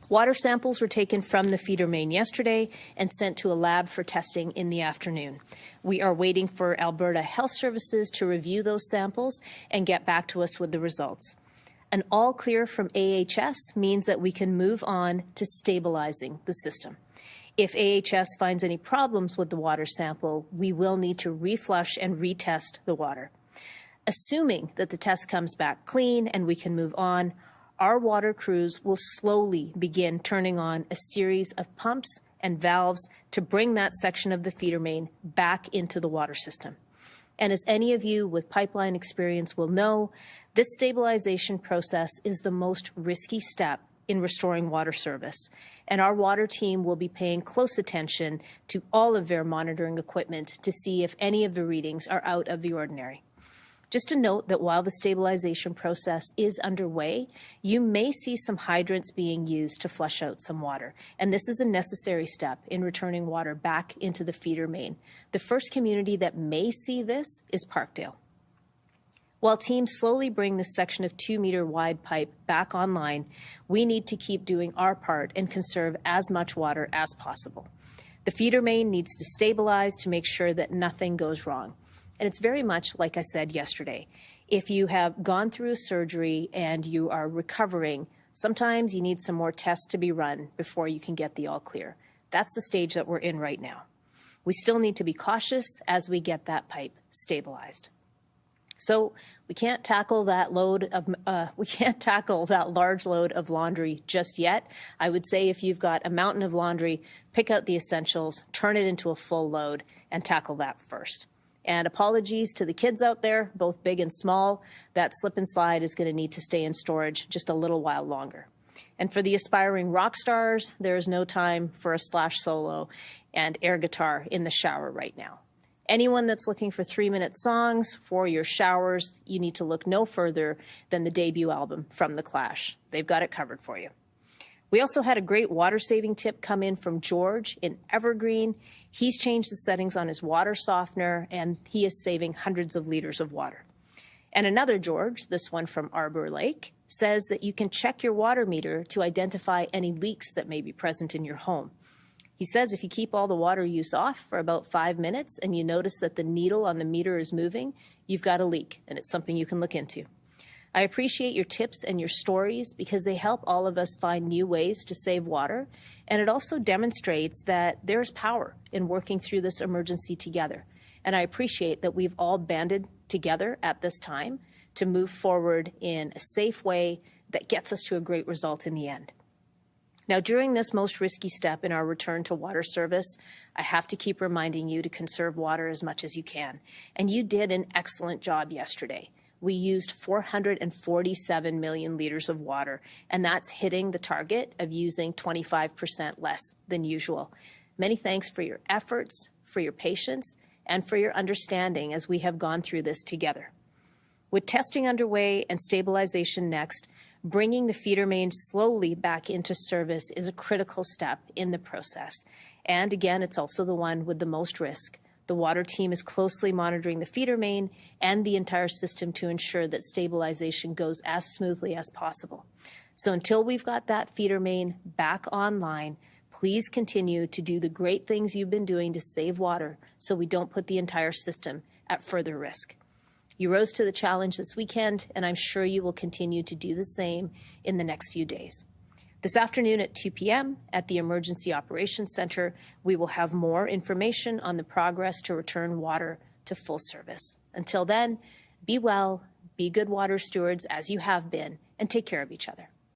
Water samples were taken from the feeder main yesterday and sent to a lab for testing in the afternoon. We are waiting for Alberta Health Services to review those samples and get back to us with the results. An all clear from AHS means that we can move on to stabilizing the system. If AHS finds any problems with the water sample, we will need to reflush and retest the water. Assuming that the test comes back clean and we can move on, our water crews will slowly begin turning on a series of pumps and valves to bring that section of the feeder main back into the water system. And as any of you with pipeline experience will know, this stabilization process is the most risky step in restoring water service. And our water team will be paying close attention to all of their monitoring equipment to see if any of the readings are out of the ordinary. Just to note that while the stabilization process is underway, you may see some hydrants being used to flush out some water. And this is a necessary step in returning water back into the feeder main. The first community that may see this is Parkdale. While teams slowly bring this section of 2-meter wide pipe back online, we need to keep doing our part and conserve as much water as possible. The feeder main needs to stabilize to make sure that nothing goes wrong. And it's very much like I said yesterday. If you have gone through a surgery and you are recovering, sometimes you need some more tests to be run before you can get the all clear. That's the stage that we're in right now. We still need to be cautious as we get that pipe stabilized. So we can't tackle that large load of laundry just yet. I would say if you've got a mountain of laundry, pick out the essentials, turn it into a full load, and tackle that first. And apologies to the kids out there, both big and small, that slip and slide is going to need to stay in storage just a little while longer. And for the aspiring rock stars, there is no time for a slash solo and air guitar in the shower right now. Anyone that's looking for 3-minute songs for your showers, you need to look no further than the debut album from The Clash. They've got it covered for you. We also had a great water-saving tip come in from George in Evergreen. He's changed the settings on his water softener, and he is saving hundreds of liters of water. And another George, this one from Arbor Lake, says that you can check your water meter to identify any leaks that may be present in your home. He says if you keep all the water use off for about 5 minutes and you notice that the needle on the meter is moving, you've got a leak, and it's something you can look into. I appreciate your tips and your stories because they help all of us find new ways to save water, and it also demonstrates that there's power in working through this emergency together. And I appreciate that we've all banded together at this time to move forward in a safe way that gets us to a great result in the end. Now, during this most risky step in our return to water service, I have to keep reminding you to conserve water as much as you can. And you did an excellent job yesterday. We used 447 million liters of water, and that's hitting the target of using 25% less than usual. Many thanks for your efforts, for your patience, and for your understanding as we have gone through this together. With testing underway and stabilization next, bringing the feeder main slowly back into service is a critical step in the process. And again, it's also the one with the most risk. The water team is closely monitoring the feeder main and the entire system to ensure that stabilization goes as smoothly as possible. So until we've got that feeder main back online, please continue to do the great things you've been doing to save water so we don't put the entire system at further risk. You rose to the challenge this weekend, and I'm sure you will continue to do the same in the next few days. This afternoon at 2 p.m. at the Emergency Operations Center, we will have more information on the progress to return water to full service. Until then, be well, be good water stewards as you have been, and take care of each other.